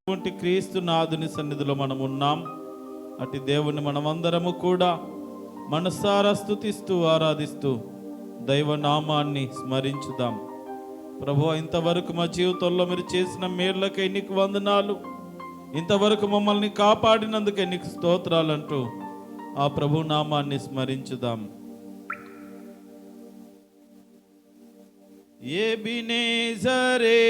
క్రీస్తు నాథుని సన్నిధిలో మనం ఉన్నాం. అటు దేవుని మనమందరము కూడా మనసారా స్తుతిస్తూ ఆరాధిస్తూ దైవ నామాన్ని స్మరించుదాం. ప్రభువా, ఇంతవరకు మా జీవితంలో మీరు చేసిన మేళ్లకై నీకు వందనాలు, ఇంతవరకు మమ్మల్ని కాపాడినందుకే నీకు స్తోత్రాలంటూ ఆ ప్రభు నామాన్ని స్మరించుదాం. ఎబినేజరే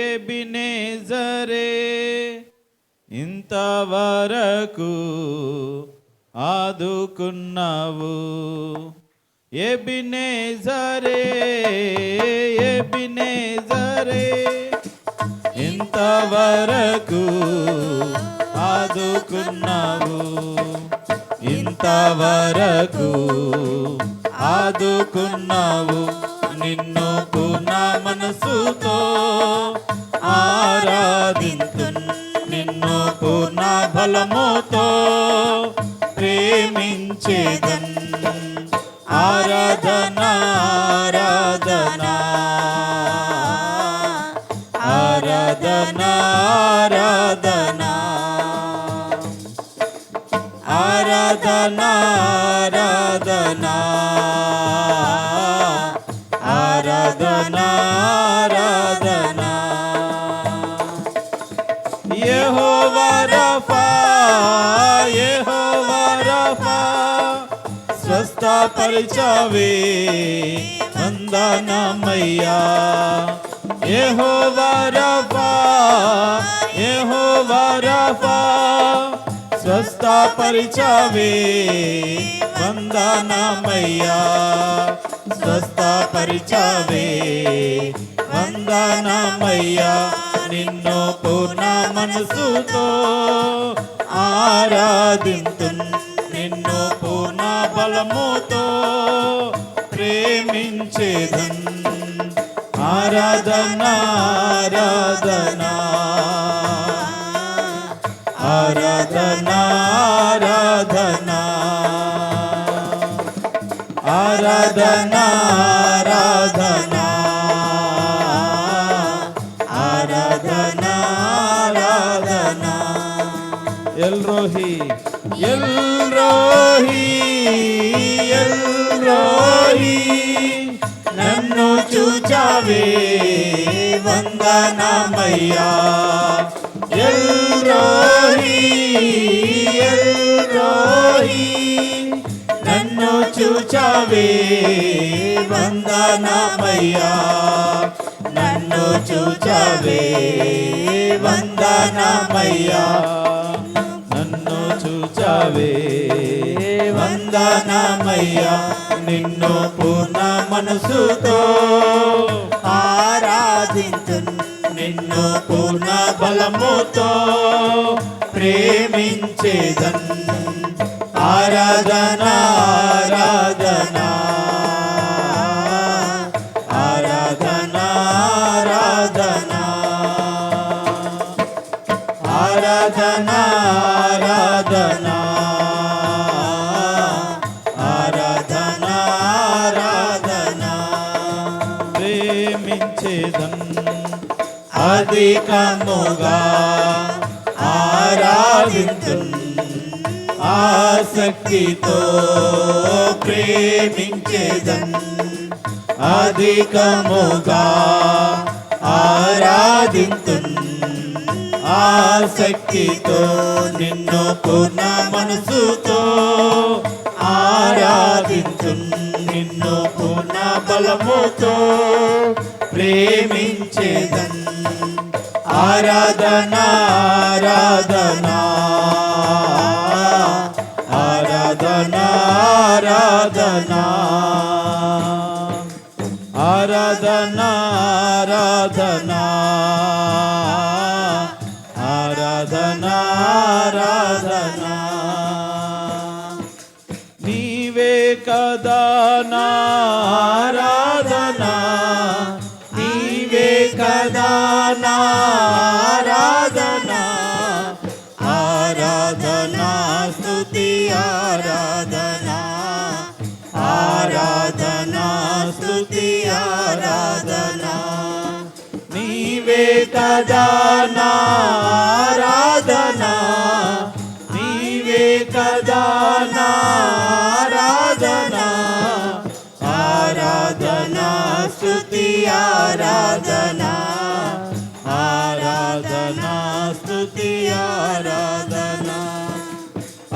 ఎబినేజరే ఇంతవరకు ఆదుకున్నావు. ఎబినేజరే ఎబినేజరే ఇంతవరకు ఆదుకున్నావు. ఇంతవరకు ఆదుకున్నావు. నిన్ను పూర్ణ మనసుతో ఆరాధింతున్, నిన్ను పూర్ణ బలముతో ప్రేమించేదన్. ఆరాధన ఆరాధన ఆరాధన ఆరాధన ఆరాధన ఆరాధన ఆరాధన ఆరాధన. యెహోవా రఫా యెహోవా రఫా స్వస్థపరిచావే వందనమయ్యా. యెహోవా రఫా యెహోవా రఫా స్వస్థపరిచావే వందనమయ్యా. స్వస్థపరిచావే వందనమయ్యా. నిన్ను పూర్ణ మనసుతో ఆరాధింతున్, నిన్ను పూర్ణ బలముతో ప్రేమించేదన్. ఆరాధన ఆరాధన ఆరాధన ఆరాధన ఆరాధన ఆరాధన ఆరాధన ఆరాధన. ఎల్రోహి ఎల్రోహి ఎల్రోహి నన్ను చూచావే వందనమయ్యా. ఎల్రోహి ఎల్రోహి నన్ను చూచావే వందనమయ్యా. నన్ను చూచావే వందనమయ్యా. నన్ను చూచావే వందనమయ్యా. నిన్ను పూర్ణ మనసుతో ఆరాధింతున్, నిన్ను పూర్ణ బలముతో ప్రేమించేదన్. ఆరాధన ఆరాధన ఆరాధన ఆరాధన ఆరాధన ఆరాధన ఆరాధన ఆరాధన. ప్రేమించేదన్ అధికముగా ఆరాధింతున్, ఆసక్తితో ప్రేమించేదన్. అధికముగా ఆరాధింతున్, ఆసక్తితో నిన్ను పూర్ణ మనసుతో ఆరాధింతున్, నిన్ను పూర్ణ బలముతో ప్రేమించేదన్. ఆరాధన ఆరాధన ఆరాధన ఆరాధన ఆరాధన ఆరాధన ఆరాధన ఆరాధన. నీవే కదా నా ఆరాధన, నీవే కదా నా ఆరాధన. ఆరాధన స్తుతి ఆరాధన ఆరాధన స్తుతి ఆరాధన. నీవే కదా కదా నా ఆరాధన, నీవే కదా నా ఆరాధన. ఆరాధన స్తుతి ఆరాధన, ఆరాధన స్తుతి ఆరాధన.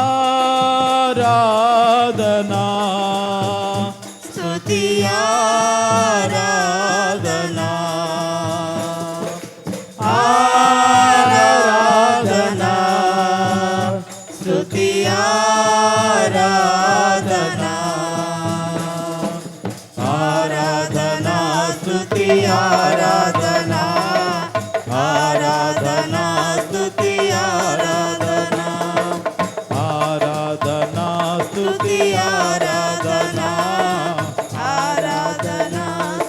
ఆరాధన స్తుతి ఆరాధన, ఆరాధన స్తుతి ఆరాధన. ఆరాధన స్తుతి ఆరాధన, ఆరాధన స్తుతి ఆరాధన. ఆరాధన స్తుతి ఆరాధన, ఆరాధన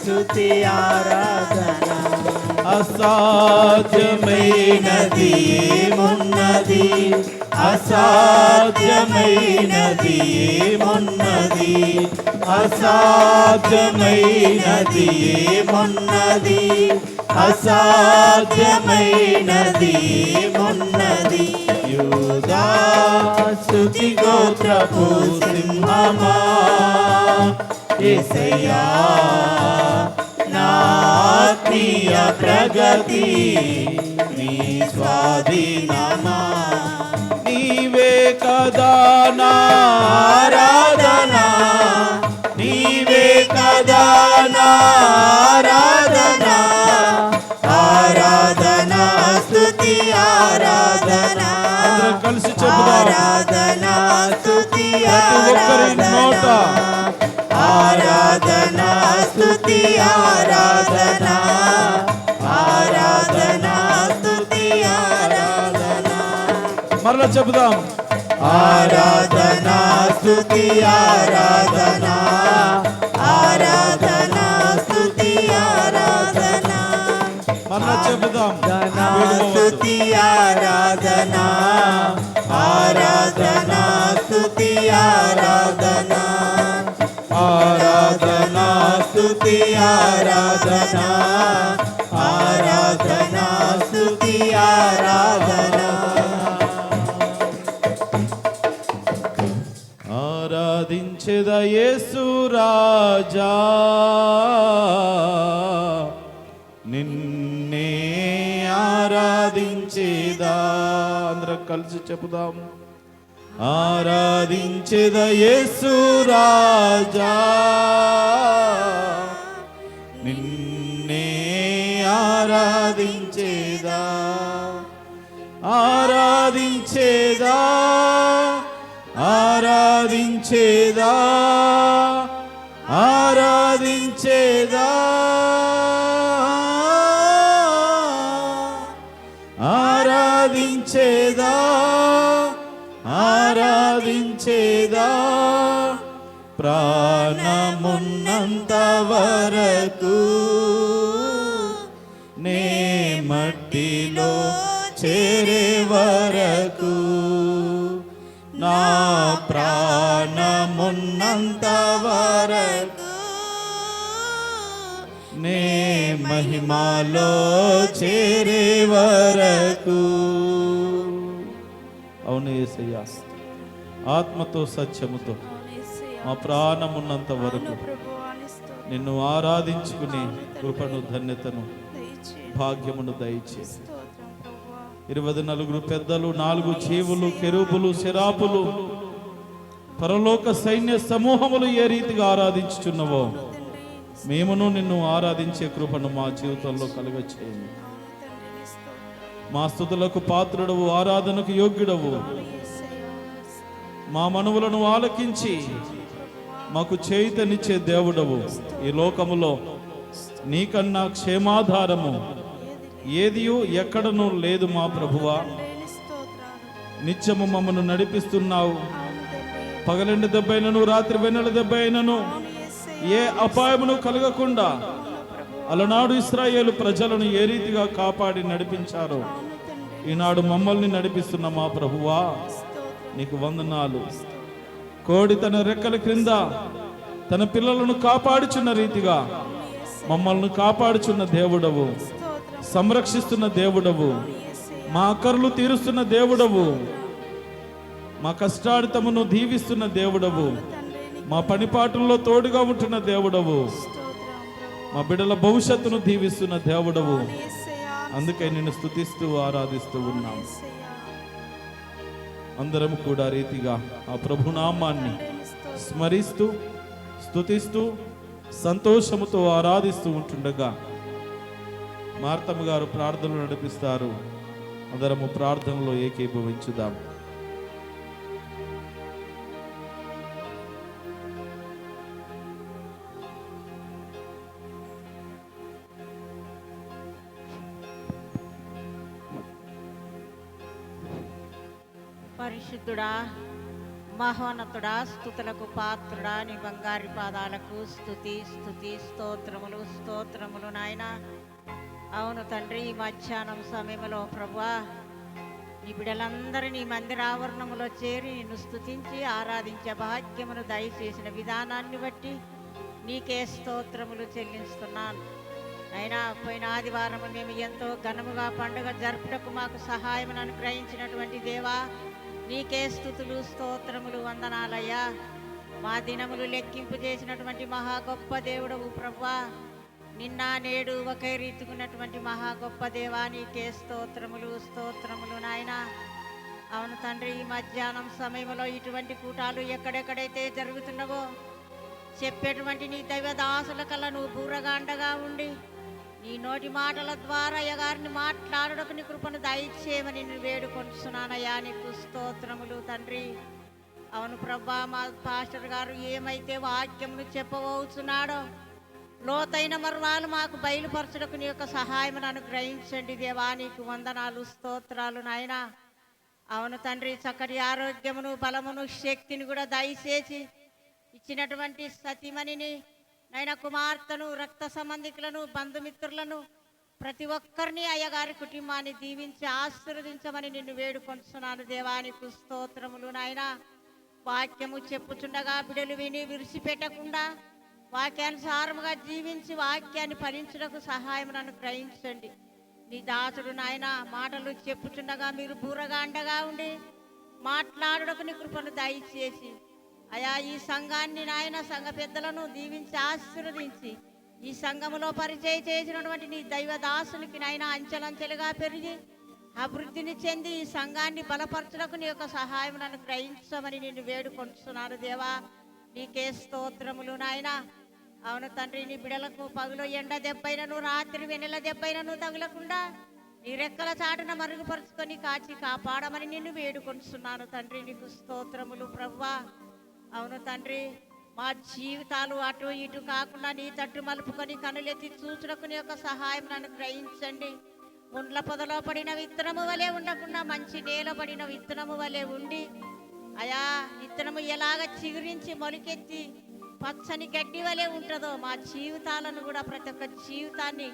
స్తుతి ఆరాధన. అసాధ్యమైనది ఏమున్నది, అసాధ్యమైనది ఏమున్నది, అసాధ్యమైనది ఏమున్నది, అసాధ్యమైనది ఏమున్నది. యూదా స్తుతి గోత్రపు సింహమా, యేసయ్యా నా ఆత్మీయ ప్రగతి నీ స్వాధీనమా. నీవే కదా నా ఆరాధన, నీవే కదా నా ఆరాధన. ఆరాధన స్తుతి ఆరాధన, అందరం కలిసి చెబుదాం. ఆరాధన స్తుతి ఆరాధన, ఆరాధన స్తుతి ఆరాధన, ఆరాధన స్తుతి ఆరాధన. మరలా చెబుదాం. ఆరాధన స్తుతి ఆరాధన, ఆరాధన స్తుతి ఆరాధన. మరలా చెబుదాం. స్తుతి ఆరాధన, ఆరాధన స్తుతి ఆరాధన, ఆరాధన స్తుతి ఆరాధన, ఆరాధన స్తుతి ఆరాధన. ఆరాధించెద యేసు రాజా, నిన్నే ఆరాధించేదా. అందరం కలిసి చెప్పుదాం. ఆరాధించెద యేసు రాజా, నిన్నే ఆరాధించేదా, ఆరాధించేదా, ఆరాధించేదా, ఆరాధించేదా, ఆరాధించేదా, ఆరాధించేదా. ప్రాణమున్నంత వరకు నే మట్టిలో చేరే వరకు, నా ప్రాణమున్నంత వరకు నే మహిమలో చేరే వరకు. అవును యేసయ్యా, ఆత్మతో సత్యముతో మా ప్రాణమున్నంత వరకు నిన్ను ఆరాధించుకునే కృపను, ధన్యతను, భాగ్యమును దయచేసి. 24 పెద్దలు, 4 జీవులు, కెరూబులు, శరాపులు, పరలోక సైన్య సమూహములు ఏ రీతిగా ఆరాధించుచున్నవో మేమును నిన్ను ఆరాధించే కృపను మా జీవితంలో కలుగచేయండి. మా స్తుతులకు పాత్రుడవు, ఆరాధనకు యోగ్యుడవు. మా మనవులను ఆలకించి మాకు చేయుతనిచ్చే దేవుడవు. ఈ లోకములో నీకన్నా క్షేమాధారము ఏదియో ఎక్కడనూ లేదు మా ప్రభువా. నిత్యము మమ్మను నడిపిస్తున్నావు. పగలెండు దెబ్బైనను, రాత్రి వెన్నెల దెబ్బైనను ఏ అపాయమును కలగకుండా అలనాడు ఇశ్రాయేలు ప్రజలను ఏ రీతిగా కాపాడి నడిపించారో ఈనాడు మమ్మల్ని నడిపిస్తున్న మా ప్రభువా నీకు వందనాలు. కోడి తన రెక్కల క్రింద తన పిల్లలను కాపాడుచున్న రీతిగా మమ్మల్ని కాపాడుచున్న దేవుడవు. సంరక్షిస్తున్న దేవుడవు, మా అక్కర్లు తీరుస్తున్న దేవుడవు, మా కష్టాడితమును దీవిస్తున్న దేవుడవు, మా పనిపాటుల్లో తోడుగా ఉంటున్న దేవుడవు, మా బిడ్డల భవిష్యత్తును దీవిస్తున్న దేవుడవు. అందుకే నిన్ను స్తుతిస్తూ ఆరాధిస్తూ ఉన్నాం. అందరం కూడా రీతిగా ఆ ప్రభునామాన్ని స్మరిస్తూ స్తుతిస్తూ సంతోషముతో ఆరాధిస్తూ ఉంటుండగా మార్తమ్మ గారు ప్రార్థనలు నడిపిస్తారు. అందరము ప్రార్థనలో ఏకీభవించుదాం. పరిశుద్ధుడా, మహోన్నతుడా, స్తుతులకు పాత్రుడా, నీ బంగారి పాదాలకు స్తుతి స్తుతి స్తోత్రములు స్తోత్రములు నాయన. అవును తండ్రి, ఈ మధ్యాహ్నం సమయంలో ప్రభువా నీ బిడ్డలందరినీ మందిరావరణములో చేరి నిన్ను స్తుతించి ఆరాధించే భాగ్యమును దయచేసిన విధానాన్ని బట్టి నీకే స్తోత్రములు చెల్లిస్తున్నాను. అయినా పోయిన ఆదివారం మేము ఎంతో ఘనముగా పండుగ జరుపుటకు మాకు సహాయమును అనుగ్రహించినటువంటి దేవా, నీకే స్తుతులు స్తోత్రములు వందనాలయ్యా. మా దినములు లెక్కింపు చేసినటువంటి మహా గొప్ప దేవుడవు ప్రభువా, నిన్న నేడు ఒకే రీతికున్నటువంటి మహా గొప్ప దేవా, నీకే స్తోత్రములు స్తోత్రములు నాయన. అవును తండ్రి, ఈ మధ్యాహ్నం సమయంలో ఇటువంటి కూటాలు ఎక్కడెక్కడైతే జరుగుతున్నవో చెప్పేటువంటి నీ దైవదాసుల కల్లా నువ్వు బూరగాండగా ఉండి నీ నోటి మాటల ద్వారా అయ్యగారిని మాట్లాడుటకు నీ కృపను దయచేయమని నేను వేడుకొంటున్నానయ్యా. నీకు స్తోత్రములు తండ్రి. అవును ప్రభా, మా పాస్టర్ గారు ఏమైతే వాక్యమును చెప్పబోతున్నాడో లోతైన మర్మాలు మాకు బయలుపరచుటకు నీ యొక్క సహాయమును అనుగ్రహించండి దేవా. నీకు వందనాలు స్తోత్రాలు నాయన. అవును తండ్రి, చక్కటి ఆరోగ్యమును బలమును శక్తిని కూడా దయచేసి ఇచ్చినటువంటి సతీమణిని నాయన, కుమార్తెను, రక్త సంబంధికులను, బంధుమిత్రులను ప్రతి ఒక్కరిని అయ్యగారి కుటుంబాన్ని దీవించి ఆశీర్వదించమని నిన్ను వేడుకొంటున్నాను దేవా. నీకు స్తోత్రములు నాయన. వాక్యము చెప్పుచుండగా బిడలు విని విరిచిపెట్టకుండా వాక్యానుసారముగా జీవించి వాక్యాన్ని ఫలించుటకు సహాయమును అనుగ్రహించండి. నీ దాసుడు నాయన మాటలు చెప్పుచుండగా మీరు బూరగా అండగా ఉండి మాట్లాడుటకు నీ కృపను దయచేసి అయా ఈ సంఘాన్ని నాయన సంఘ పెద్దలను దీవించి ఆశీర్వదించి ఈ సంఘములో పరిచయం చేసినటువంటి నీ దైవదాసునికి నాయన అంచెలంచెలుగా పెరిగి అభివృద్ధిని చెంది ఈ సంఘాన్ని బలపరచుటకు నీ యొక్క సహాయం నన్ను గ్రహించమని నిన్ను వేడుకొంటున్నాను దేవా. నీకే స్తోత్రములు నాయన. అవును తండ్రి, నీ బిడలకు పగులు ఎండ దెబ్బైనను రాత్రి వెన్నెల దెబ్బైనను తగులకుండా నీ రెక్కల చాటున మరుగుపరుచుకొని కాచి కాపాడమని నిన్ను వేడుకొంటున్నాను తండ్రి. నీకు స్తోత్రములు ప్రభువా. అవును తండ్రి, మా జీవితాలు అటు ఇటు కాకుండా నీ తట్టు మలుపుకొని కనులెత్తి చూచుటకు నీ యొక్క సహాయం నన్ను గ్రహించండి. ముండ్ల పొదలో పడిన విత్తనము వలె ఉండకుండా మంచి నేల పడిన విత్తనము వలె ఉండి అయా విత్తనము ఎలాగ చిగురించి మొలికెత్తి పచ్చని గడ్డి వలె ఉంటుందో మా జీవితాలను కూడా ప్రతి ఒక్క జీవితాన్ని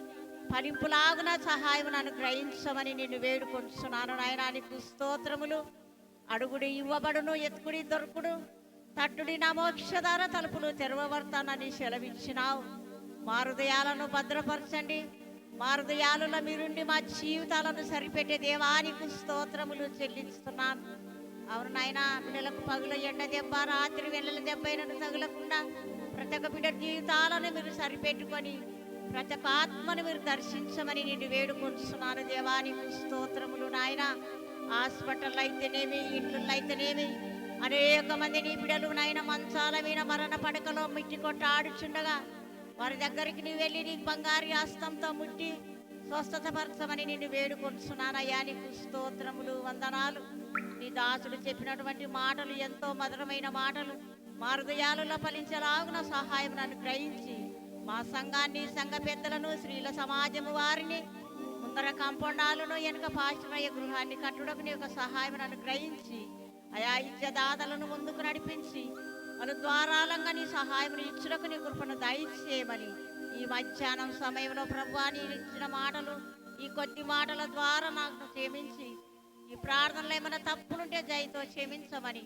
ఫలింపులాగున సహాయం నన్ను గ్రహించమని నిన్ను వేడుకొంటున్నాను నాయనా. నీకు స్తోత్రములు. అడుగుడి ఇవ్వబడును, ఎత్తుకుడి దొరుకుడు, తట్టుడి నా మోక్షధార తలుపులు తెరవబడతానని సెలవిచ్చినావు. మా హృదయాలను భద్రపరచండి. మా హృదయాలలో మీరుండి మా జీవితాలను సరిపెట్టే దేవానికి స్తోత్రములు చెల్లిస్తున్నాను. అవును నాయన, బిడ్డలకు పగుల ఎండ దెబ్బ రాత్రి వెన్నెల దెబ్బ అయినను తగులకుండా ప్రతి ఒక్క బిడ్డ జీవితాలను మీరు సరిపెట్టుకొని ప్రతి ఒక్క ఆత్మను మీరు దర్శించమని నిన్ను వేడుకొంటున్నాను దేవానికి స్తోత్రములు నాయన. హాస్పిటల్ అయితేనేమి, ఇంట్లో అయితేనేమి అనేక మంది నీ బిడ్డలు నాయన మంచాల మీద మరణ పడకలో మిట్టి కొట్టాడుచుండగా వారి దగ్గరికి నీ వెళ్ళి నీ బంగారు హస్తంతో ముట్టి స్వస్థతపరచమని నిన్ను వేడుకొంటున్నానయ్యా. నీకు స్తోత్రములు వందనాలు. నీ దాసుడు చెప్పినటువంటి మాటలు ఎంతో మధురమైన మాటలు మా హృదయాలలో ఫలించలాగున సహాయం నన్ను గ్రహించి మా సంఘాన్ని, సంఘ పెద్దలను, స్త్రీల సమాజము వారిని ముందర కాంపౌండాలను వెనుక పాశ్రమయ్య గృహాన్ని కట్టుటకు నీ యొక్క సహాయం నన్ను గ్రహించి అయా ఇచ్చదాతలను ముందుకు నడిపించి వాళ్ళ ద్వారాలంగా నీ సహాయం ఇచ్చుటకు నీ కృపను దయచేయమని ఈ మధ్యాహ్నం సమయంలో ప్రభువా నీ ఇచ్చిన మాటలు ఈ కొద్ది మాటల ద్వారా నాకు క్షమించి ఈ ప్రార్థనలో ఏమైనా తప్పులుంటే దయతో క్షమించమని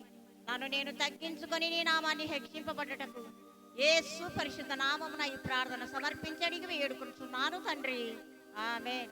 నన్ను నేను తగ్గించుకొని నీ నామాన్ని హెచ్చింపబడ్డటకు యేసు పరిశుద్ధ నామమున ఈ ప్రార్థన సమర్పించడానికి వేడుకుంటున్నాను తండ్రి. ఆమేన్.